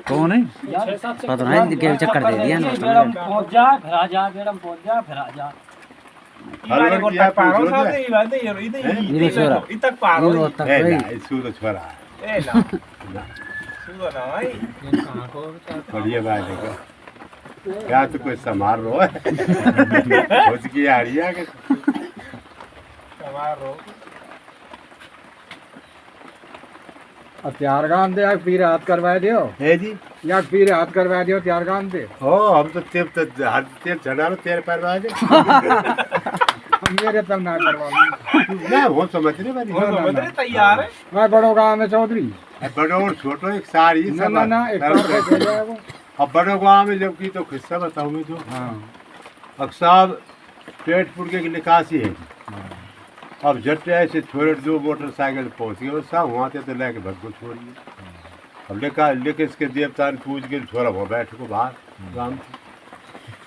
कौन है पता नहीं के चक्कर दे दिया ना पहुंच जा फिर आ जा मैडम पहुंच जा फिर आ जा हलवर किया पारो साथ ये बात है ये ये छोरा इतक पारो ये तक ए भाई ना इसू तो छोरा ए ला सुनो ना भाई बढ़िया बात है क्या तो कोई समार रो है उसकी आ रही है कि हमारो त्यार गान दे यार पीर हाथ करवाए दियो है जी यार पीर हाथ करवाए दियो त्यार गान दे ओ हम तो तेरे तो हर तेरे चढ़ा लो तेरे पैर में आ मेरे तब ना करवा ना वो समझ रहे वाली बदले तैयार है मैं बड़ो गांव में चौधरी बड़ो और छोटो एक सारी ना सब ना ना एक और के चले वो अब बड़ो गाँव में जब की तो किस्सा बताऊँ मैं जो हां अक्साब पेट पुड़के की निकासी है अब झट ऐसे छोड़ दो मोटरसाइकिल पहुंच गए सब वहाँ थे तो लेके भगो छोड़िए अब लेके इसके देवता ने पूछ के छोरा वो बैठ को बाहर गाँव से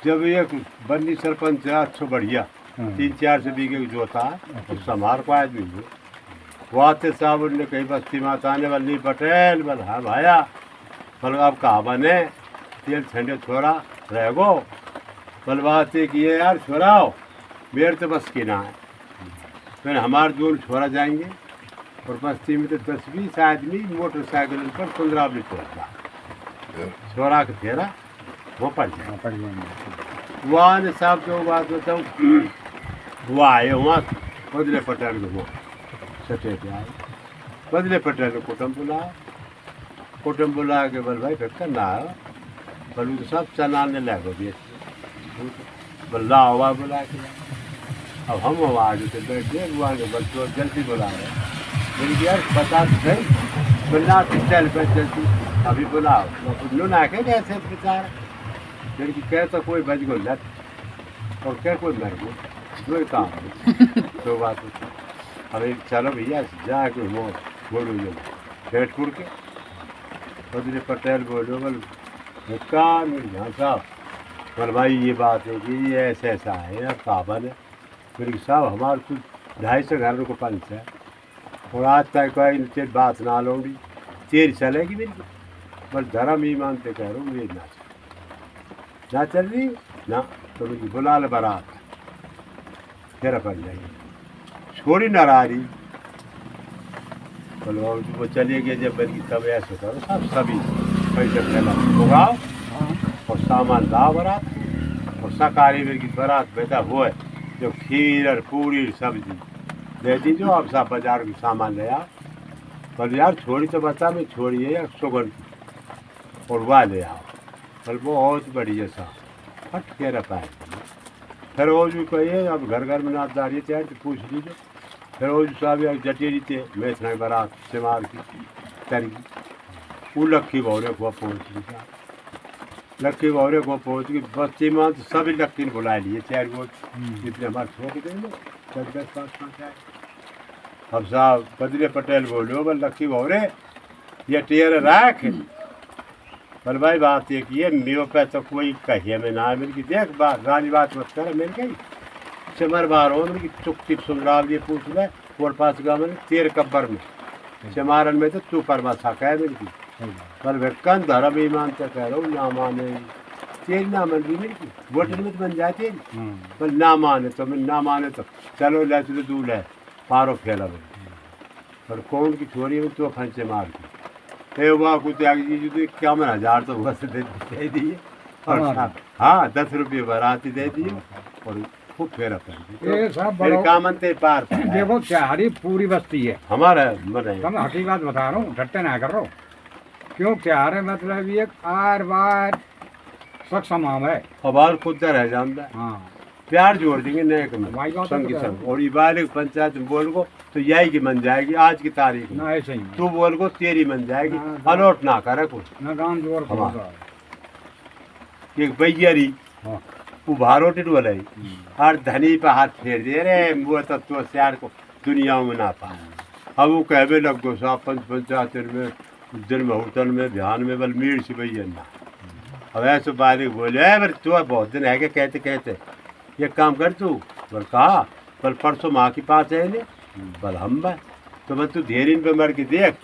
जब एक बन्नी सरपंच है अच्छो बढ़िया 3-4 से बीघे जोता है अब समार को आदमी हुए वो आते साहब उनने कहीं बस्ती माता आने वाली पटेल बल हाँ भाया बल अब कहा बने तेल ठंडे छोरा रह गो बल बात है कि ये यार छोरा हो मेरे तो बस की ना है फिर हमारे दूर छोरा जाएंगे और बस्ती में तो 10-20 आदमी मोटरसाइकिल पर 15 भी छोड़ता छोरा का फेरा वो पड़ जाए वहाँ ने साहब जो बात बताऊँ वो आए वहाँ बदले पटेल को वो सटे पे आए बदले पटेल को कुटुम बुला के बल भाई फिर करना है बल तो सब चलाने लगो बेच बल लाओ हुआ बुला के अब हम वहाँ जो बैठ गए वहाँ के बल तो जल्दी बुला रहे मेरी यार बता नहीं बुला चल पे जल्दी अभी बुलाओ लो ना के कैसे बेचारा मेरी कह तो कोई बच गो लट और क्या कोई मर गो दो काम तो बात अरे चलो भैया जाके बोलो जो पेट पुड़ के बदले पटेल बोलो बल कान यहाँ साहब पर भाई ये बात है कि ये ऐसा है अब काबल है फिर साहब हमारे कुछ 250 घरों को पंच है और आज तक कोई तेरी बात ना लोगी तेरी चलेगी मेरी बस धर्म ही मानते कह रहा हूँ ये ना चल रही ना तो मुझे बुला ले बारात फिर अपन जाइए छोड़ी नाराजी बोलो वो चले गए जब बल्कि तब ऐसा करो सब सभी पैसे फैला उगाओ और सामान लाओ बारात और सकारी मेरी बारात पैदा हुआ जो खीर और पूरी सब्जी दे दीजिए आप सब बाजार में सामान ले आओ पर यार छोड़ी तो बता में छोड़िए यार सुगन और वह ले आओ पर बहुत बढ़िया सा हट के रखा है फिर वो जो कहिए अब घर घर में नाचदारी थे तो पूछ लीजिए फिर वो जो साहब यार जटेरी थे मेथना बारात सिमार की तरी वो लक्की भौरे को पहुँच गई लक्की भौरे को पहुँच गई बस्ती में तो सभी लक्की ने बुला लिए 4 गो जितने हमारे छोड़ के 10-5 आए अब साहब बदले पटेल बोलो बल लक्की भौरे ये टेर रख पर भाई बात एक ये मेरे पे तो कोई कहिए में ना मिल की देख बात गाली बात मत कर मिल गई सिमर बार हो मिल की चुपटी सुमराव ये पूछ ले और 5 गाँव में 13 कब्बर में सिमारन में तो तू परमा साका है मिल की पर वेकन धर्म ईमान तो कह रहा हूँ ना माने तेरी ना मन भी मिल की वोटर में तो बन जाती है पर ना माने तो मैं ना माने तो चलो ले तो दूर है पारो फैला में पर कौन की छोरी में तो फंसे मार की ए वाह कुछ आगे जी क्या मन 1000 तो बस दे दिए और हाँ 10 रुपये बाराती दे दिए और खूब फेरा कर काम अंते पार देखो चारी पूरी बस्ती है हमारा मन तुम हकीकत बात बता रहा हूँ ठट्टे ना कर रहा हूँ क्यों चार है मतलब ये आर बार सक्षम है हमार खुद रह जाता है हाँ प्यार जोड़ देंगे नए के में भाई बात संग की तो संग और ये बार पंचायत में बोल को तो यही की मन जाएगी आज की तारीख में ना ऐसे ही तू बोल को तेरी मन जाएगी ना, अलौट ना करे कुछ ना गांव जोर एक बैयरी हाँ वो भारोटी वाला हर धनी पे हाथ फेर दे रे वो तो यार को दुनिया में ना पाए अब वो कहवे लग गो साहब पंचायत में दिन में होटल में ध्यान में बल मीर से भैया ना अब ऐसे बारिक बोले पर तू बहुत दिन है क्या कहते कहते ये काम कर तू बल कहा बल परसों माँ के पास है ने बल हम बा तो बल तू धेरिन पे मर के देख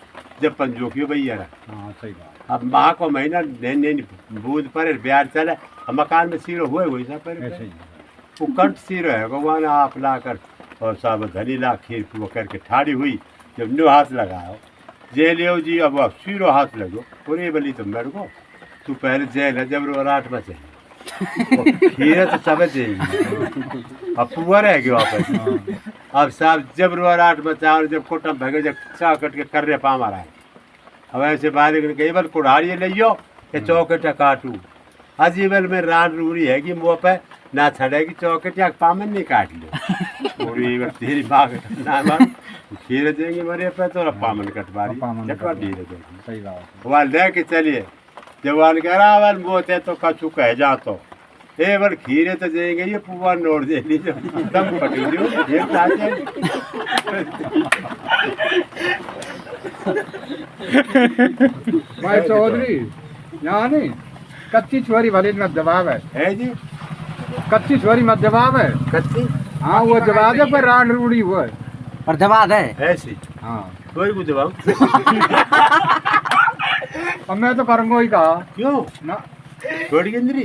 जब पंजोखियो भैया रहा हाँ सही बात अब माह को महीना नहीं बूंद पर ब्याज चले अब मकान में सीरो हुए वही सब पर ऐसे ही वो कंठ सीरो है भगवान आप लाकर और सब धनी ला खीर वो करके ठाड़ी हुई जब न्यू हाथ लगाओ जे लियो जी अब सीरो हाथ लगो पूरे बली तो मेरे को तू पहले जेल है जब रात में चाहिए खीर तो सब चाहिए अब पुआ रह गया वापस अब साहब जब रात में चावल जब कुटम भगे जब चा कट के कर रहे पा मारा है अब ऐसे बाहर कई बार कुड़ाड़ी ले लो कि चौकट काटू अजीबल में रान रूरी है कि मुँह पे ना छड़ेगी चौकट या पामन नहीं काट लो पूरी तेरी बाग ना मार खीर देंगे मरे पे तो पामन कटवारी चटवा धीरे देगी सही बात वहाँ ले के चलिए जवान कह रहा वाल मोते तो कछु कह जा तो ए बार खीरे तो देंगे ये पुआ नोट दे लीजिए दम पटी दियो ये चाचे भाई चौधरी यहाँ नहीं कच्ची छोरी भले में जवाब है जी कच्ची छोरी मत जवाब है कच्ची हाँ वो जवाब है पर राड रूढ़ी वो है पर जवाब है ऐसी हाँ कोई को जवाब अब मैं तो करूँगा ही कहा क्यों ना छोड़ गेंद्री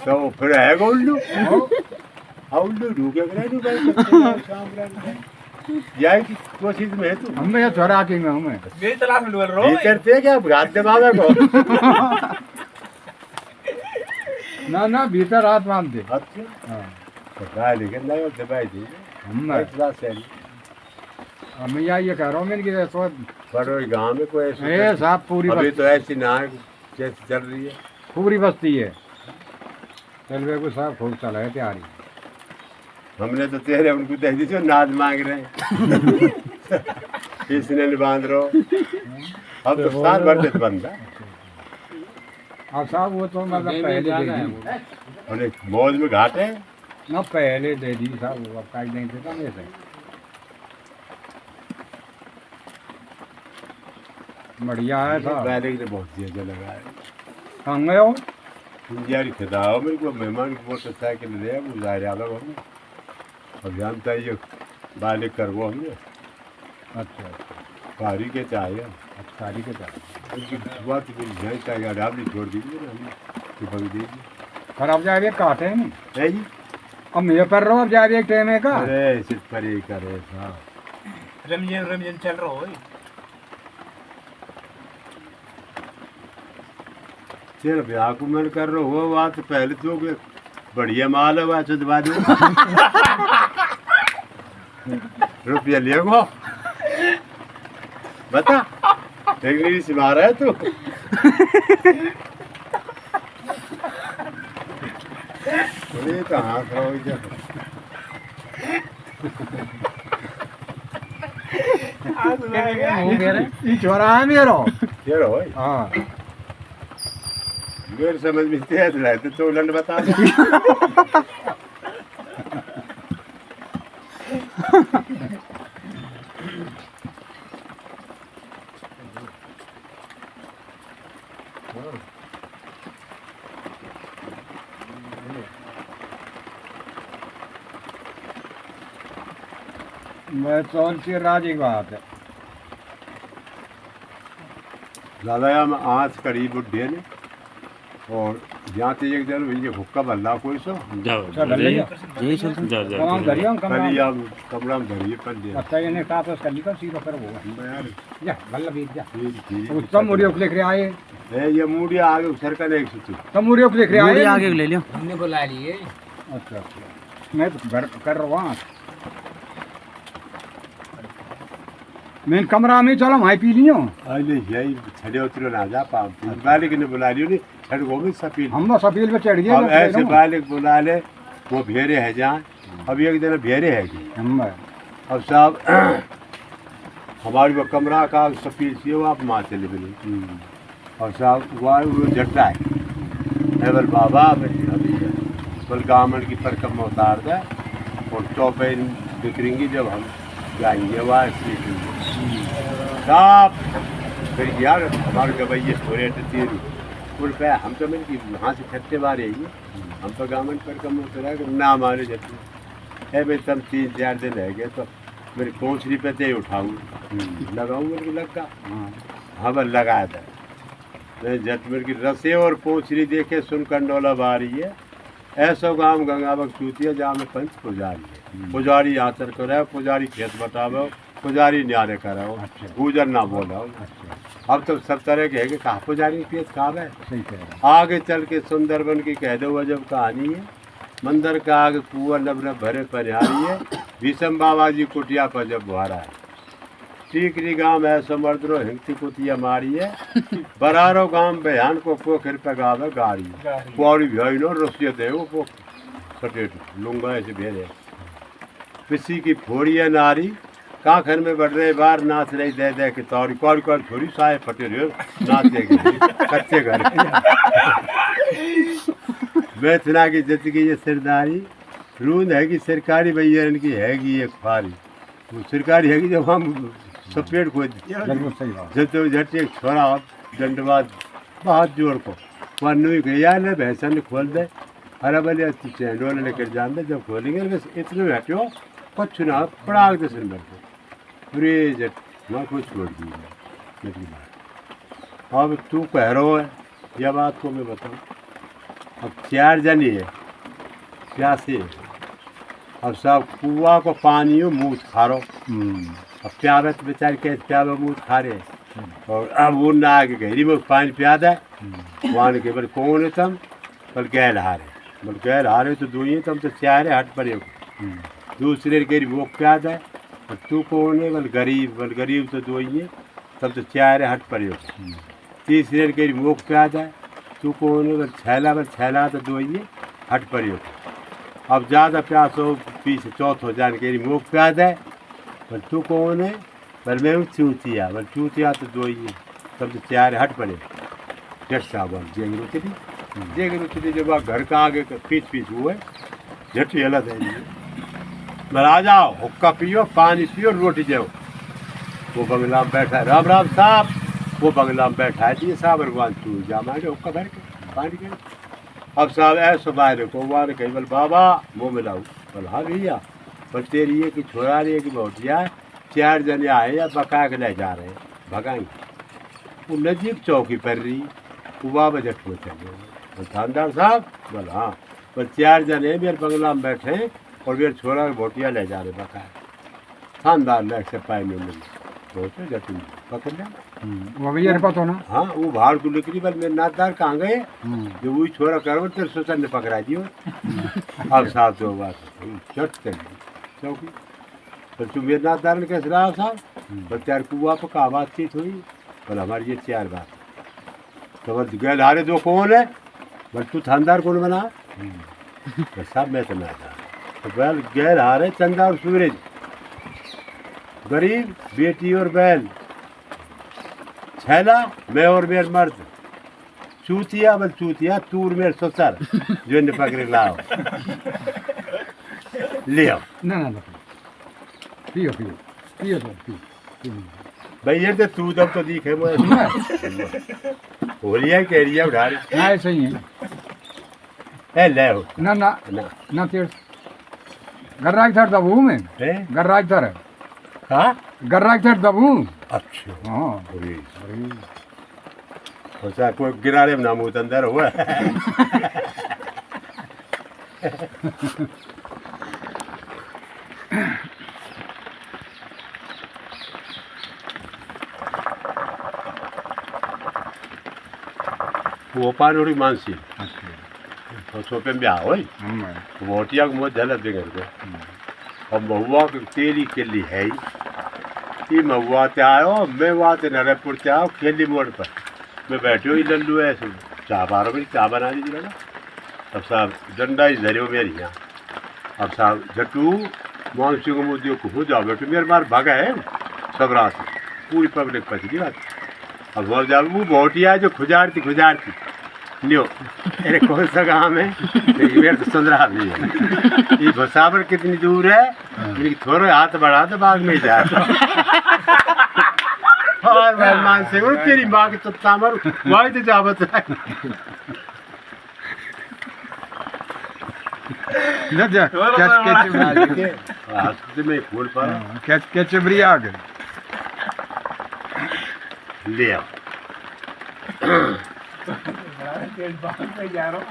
तो फिर है उल्लू उल्लू ढूके करे भाई शाम जाए की कोशिश में है तू हमें ये छोरा की में हमें मेरी तलाश में डूबल रहो ये करते हैं क्या घात दबावे को ना भीतर हाथ बांध दे अच्छा हाँ पता लेकिन नहीं दबाई दी हमें मैं ये कह रहा हूँ मैंने कि सोच बड़ो गांव में कोई ए साहब पूरी अभी बस्ती तो ऐसी ना है जैसे चल रही है पूरी बस्ती है रेलवे को साहब खूब चला है तैयारी हमने तो तेरे उनको दे दी जो नाद मांग रहे हैं इसने नहीं बांध रहो अब तो सात भर से बंद है अब साहब वो तो मतलब पहले दे दी और एक मौज में घाट है ना पहले दे दी साहब वो अब काट नहीं देता वैसे बढ़िया है साहब पहले के लिए बहुत ज्यादा लगा है कहाँ गए हो यारी खिदाओ मेरे को मेहमान की मोटरसाइकिल ले वो जा रहा था हमने अब जानता है ये बालिक कर वो हमने अच्छा अच्छा पारी के चाहिए अच्छा सारी के साथ उनकी बात मेरी जान चाहिए आप नहीं छोड़ दीजिए ना हमने तो भग दीजिए पर अब जाए काटे हैं नहीं है जी अब मैं कर रहा हूँ अब जाए टाइम है का अरे सिर्फ परे करे साहब रमजन चल रहा हो तेरा ब्याह को मन कर रहा हो बात तो पहले तो बढ़िया माल है वह चुदवा दो रुपया ले गो बता एक मेरी सिमा रहा है तू अरे तो हाथ रहो इधर ये छोरा है मेरा तेरा हो हाँ मेरे समझ में तेज रहते तो उलट बता दे मैं कौन सी राजी बात है दादा हम आज करीब बुढ़े ने और यहाँ से एक जन ये हुक्का बल्ला कोई सो चल भैया यही चलता कौन धरियो कल या कमरा में धरिए पर दे अच्छा ये ने कहा तो उसका लिखा सीधा कर वो यार जा बल्ला बीत जा ठीक उत्तम मुड़ियों को लिख रहे आए है ये मूड़ी आगे सर का नहीं सुतू तब मुड़ियों को लिख रहे मूड़ी आए आगे ले लियो हमने बुला लिए अच्छा अच्छा मैं तो घर कर रहा हूँ मैं कमरा में चलो भाई पी लियो अरे यही छड़े उतरो ना जा पा बालिक ने बुला लियो नहीं छड़ को भी सपील हम बस अपील पे चढ़ अब ऐसे गए बालिक बुला ले वो भेरे है जहाँ अब एक दिन भेरे है कि हम अब साहब हमारी वो कमरा का सफील से वो आप माँ चले मिले और साहब वो जट्टा है बल बाबा बल गामन की परकम में उतार दे और चौपे बिखरेंगी जब हम जाएंगे वहाँ सीखेंगे साहब फिर यार हमारे गवैये थोड़े तीर रुपये हम तो मिल वहाँ से खट्टे बार आएंगे हम तो गामन परकम में उतरा ना हमारे जट्टे है भाई तब 3-4 दिन रह गए तो मेरी पोंछरी पे ते उठाऊँ लगाऊँ मेरे लगा हाँ हाँ बस लगाया था मैं जटमेर की रसे और पोंछरी देखे सुन कंडोला बारी है ऐसा गांव गंगाबक चूतिया जहाँ में पंच पुजारी है पुजारी आचर करे पुजारी खेत बटावे पुजारी न्यारे कराओ अच्छा। गुजर ना बोला अच्छा अब तो सब तरह के है कि कहा पुजारी पेट कहा है सही कह रहे आगे चल के सुंदरबन की कह दो अजब कहानी है मंदिर का आगे कुआ नबरे भरे परिहारी है भीषम बाबा जी कुटिया पर जब बुहारा है टीकरी गांव है समर्द्रो हिंगती कुतिया मारी है बरारो गांव बयान को पोखर पे गावे गाड़ी गाड़ी। पौड़ी भाई नो रसिया दे वो पोख सटेट लुंगा ऐसे भेजे किसी की फोड़ी है नारी काखर में बढ़ रहे बार नाच रही दे दे के तौरी कौड़ कौड़ छोरी साए फटे रहे नाचेगी कच्चे घर बेचना की जिंदगी ये सरदारी रूंद है कि सरकारी भैया इनकी हैगी एक फारी वो सरकारी हैगी जब हम सपेट खोद दिया बिल्कुल सही बात जब तो झट एक छोरा दंडवाद बहुत जोर को वहाँ नुई गया ने भैंसा ने खोल दे हरा बलिया चैंडोल लेकर जान दे जब खोलेंगे बस इतने हटो कुछ ना पड़ाग दे सिर में अरे जट मैं कुछ छोड़ दी मेरी बात अब तू कह रहा है यह बात को मैं बताऊँ अब 4 जनी है प्यासे है अब सब कुआ को पानी हो मुँह खा रो अब प्यावे तो बेचारे कैसे प्यावे मुँह खा रहे और अब वो ना आगे गहरी में पानी प्यादा है वहाँ के बोले कौन है तुम बोल गैल हारे बोल गैल हारे तो दो ही तुम तो 4 है हट पड़े हो दूसरे कह वो प्यादा है और तू कौन है बोल गरीब तो 2 ही है तब तो 4 है हट पड़े हो तीसरे कह वो प्यादा है तू कौन है बोल छैला तो 2 ही है हट पड़े हो अब ज़्यादा प्यास हो पीछे चौथो जान के मुँह प्याद है बोल तू कौन है बोल मैं हूँ चूतिया बोल चूतिया तो 2 ही है तब तो 4 हट पड़े जट साहब जेग रुचती जब आप घर का आगे पीछ हुए झट अलग है बोल आ जाओ हुक्का पियो पानी पियो रोटी जाओ वो बंगला में बैठा है राम साहब वो बंगला में बैठा है जी साहब भगवान तू जा मारे हुक्का भर के पानी के अब साहब ऐसा बाहर को वार कही बोल बाबा वो मिलाऊ बोल हाँ भैया बोल तेरी ये कि छोड़ा रही है कि बहुटिया 4 जने आए या बका के ले जा रहे हैं भगाएंगे वो नजीक चौकी पर रही वो बाबा जट में चले बोल थानदार साहब बोल हाँ बोल 4 जने मेरे बंगला में बैठे हैं और मेरे छोड़ा बहुटिया ले जा रहे बका थानदार ले से पाए में मिली बहुत जट पकड़ लिया वो भैया ने पता ना हाँ वो बाहर को निकली बल मेरे नातदार कहाँ गए जो वही छोरा करो तेरे सोचन ने पकड़ा दियो अब साहब तो बात चट कर दी चौकी तो तू मेरे नातदार ने कैसे रहा साहब बल 4 कुआ पर का बातचीत हुई बोल हमारी ये 4 बात तो बस गैल हारे 2 कौन है बल तू थानदार कौन बना तो साहब मैं तो ना था तो बैल गैल हारे चंदा और सूरज गरीब बेटी और बैल छैला मैं और मेरे मर्द चूतिया बल चूतिया तूर मेरे ससुर जो ने पकड़े लाओ ले आओ ना पियो पियो पियो तो पियो भाई ये तू जब तो दिखे मुझे होलिया कह रही है उठा रही ना ऐसे ही है ए ले हो ना ना ना ना तेरे गर्राज थर दबू में है गर्राज थर हाँ गर्राज थर दबू अच्छा हाँ अरे ऐसा कोई गिरारे में नाम अंदर हुआ वो पानी मानसी तो सोपे में ब्याह होई वोटिया को मुझे झलक दे करके और महुआ की तेरी केली है ही महुआ ते आयो मैं वहाँ से नरेपुर से आओ केली मोड़ पर मैं बैठे ही लल्लू है चाह बारो मेरी चाह बना दीजिए ना अब साहब डंडा ही धरे मेरी यहाँ अब साहब झटू मानसी को मुझे हो जाओ बेटू मेरे मार भागा है सब रात पूरी पब्लिक पची बात अब हो जाओ वो वोटिया जो खुजारती लियो अरे कौन सा गाँव है मेरे तो 15 भी है ये भसावर कितनी दूर है मेरी थोड़ा हाथ बढ़ा तो बाग में जा और मेहमान से वो तेरी माँ की तत्ता मर वही तो जावत है हफ्ते में फूल पर क्या चबरी आ गई ले आओ जा रहा हूँ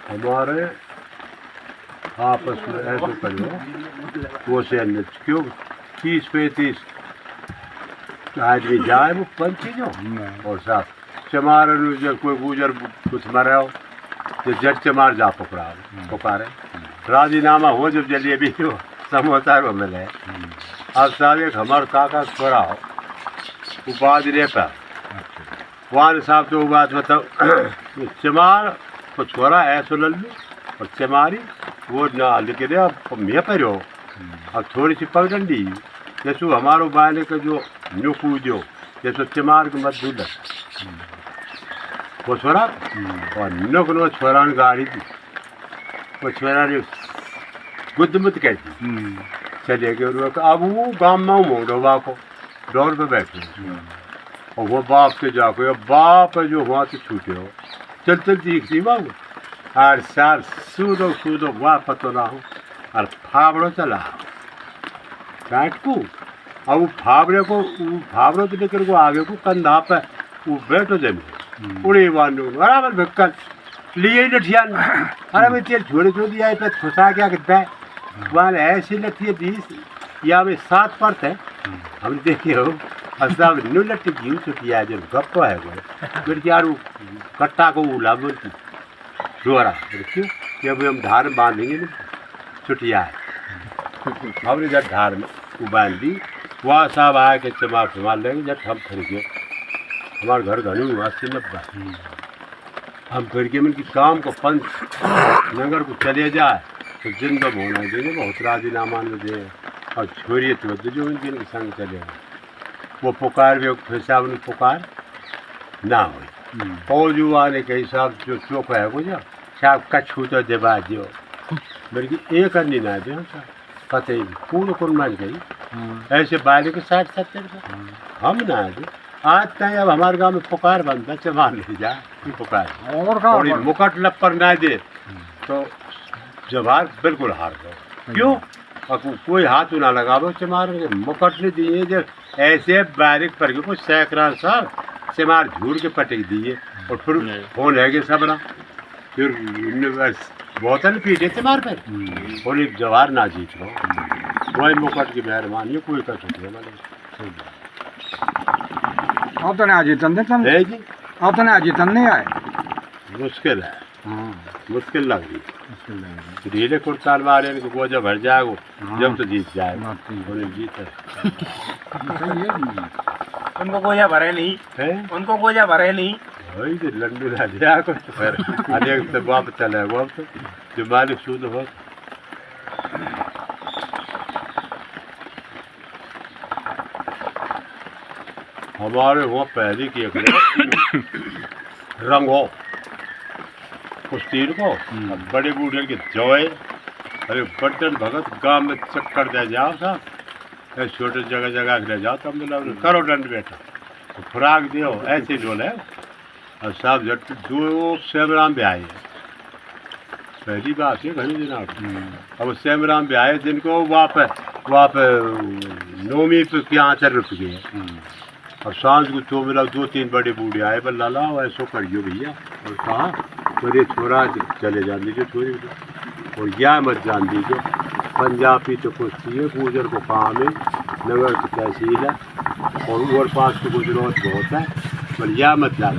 हमारे आपस में ऐसे करो वो से क्यों 30-35 आदमी जाए वो पंची जो और साहब चमार जब कोई गुजर कुछ मरे हो तो जट चमार जा पुकारे राजीनामा हो जब जलेबी हो समोसा को मिले अब साहब एक हमारे काका छोड़ा हो वो बाजरे पर वहाँ साहब तो वो बात बताओ चमार को छोरा ऐसो लल्लू और चमारी वो ना लिखे दे अब मैं पर हो अब थोड़ी सी पगडंडी जैसे हमारो बाले का जो नुकू जो जैसे चमार के मत दूध वो छोरा और नुक नो छोरा ने गाड़ी थी वो छोरा ने गुद्दमुत कहती चले गए अब वो गाँव में मोड़ोबा को डोर पे बैठे और वो बाप के जाको बाप जो वहाँ से छूटे हो चल चल दिख सी बाबू हर साल सूदो सूदो वाह पतो ना हो और फावड़ो चला काट को अब वो फावड़ो तो लेकर को आगे को कंधा पे वो बैठो जमी उड़े वालो बराबर भक्कल लिए लठियान अरे मैं तेल छोड़े छोड़ दिया पे खुशा क्या कहता है वहाँ ऐसी लठी 20 या में 7 परत है हम देखे हो असाब नु लट्टी जीव छुटिया जो गप्प है वो मेरे यार वो कट्टा को उला बोलती जोरा क्यों जब हम धार बांधेंगे ना छुटिया है हमने जब धार में वो बांध दी वहाँ साहब आया के चमार संभाल लेंगे जब हम फिर गए हमारे घर घनी हुआ 80-90 हम फिर के मन की काम को पंच नगर को चले जाए तो जिंदा होना देंगे बहुत राजीनामा में दे और छोड़िए तो जो उनके संग चले वो पुकार भी फिर साहब ने पुकार ना हो फौज वाले के हिसाब जो चौक है वो जो साहब का छूटा देवा जो मेरे की एक अन्य ना दे पता ही पूर्ण कौन मान गई ऐसे बाले के 60-70 हम ना दे आज तक अब हमारे गांव में पुकार बनता चमान नहीं जा पुकार और मुकट लप पर ना दे तो जवार बिल्कुल हार गए क्यों और कोई हाथ ना लगाओ चमार मुकट ने दिए जब ऐसे बारीक पर कुछ सैकड़ा साहब चमार झूठ के पटक दिए और फिर फोन है कि सब ना फिर बोतल पीटे चमार पर और एक जवार ना जीत लो वही मुकट की मेहरबानी कोई कर सकते आप तो आज तंदे है जी आप तो आज तंदे आए मुश्किल है मुश्किल लग रही धीरे कुर्ताल मारे वो जब भर जाएगो जब तो जीत जाएगा जीत उनको गोजा भरे नहीं है उनको गोजा भरे नहीं वही तो लंडू ला दिया को तो फिर अनेक से बाप चले वो तो जो मालिक शुद्ध हो हमारे वो पहली की एक रंग हो उस तीर को बड़े बूढ़े के जोए अरे बटन भगत गांव में चक्कर दे जाओ साहब छोटे जगह जगह ले जाओ तब मतलब करो दंड बैठा तो खुराक दियो ऐसे डोले और साहब जट दो श्यामराम भी आए पहली बात है घनी दिन अब श्यामराम भी आए जिनको वहाँ पे नौमी पे क्या आचर रुक गए और सांझ को तो मिला 2-3 बड़े बूढ़े आए पर लाला ऐसो करियो भैया और कहा मेरे छोरा चले जान दीजिए छोरी और या मत जान दीजिए पंजाबी तो कुश्ती है गुजर को काम है नगर की तहसील है और पास तो गुजरात बहुत है पर या मत जान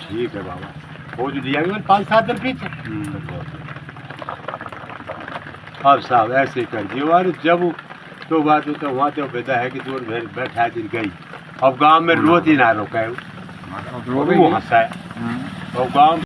ठीक है बाबा फौज दिया गया 5-7 दिन पीछे अब साहब ऐसे ही कर दिए और जब तो बात तो वहाँ तो बेटा है कि दूर बैठा दिन गई अब गांव में रोज ही ना रोका है वो हंसा है और गांव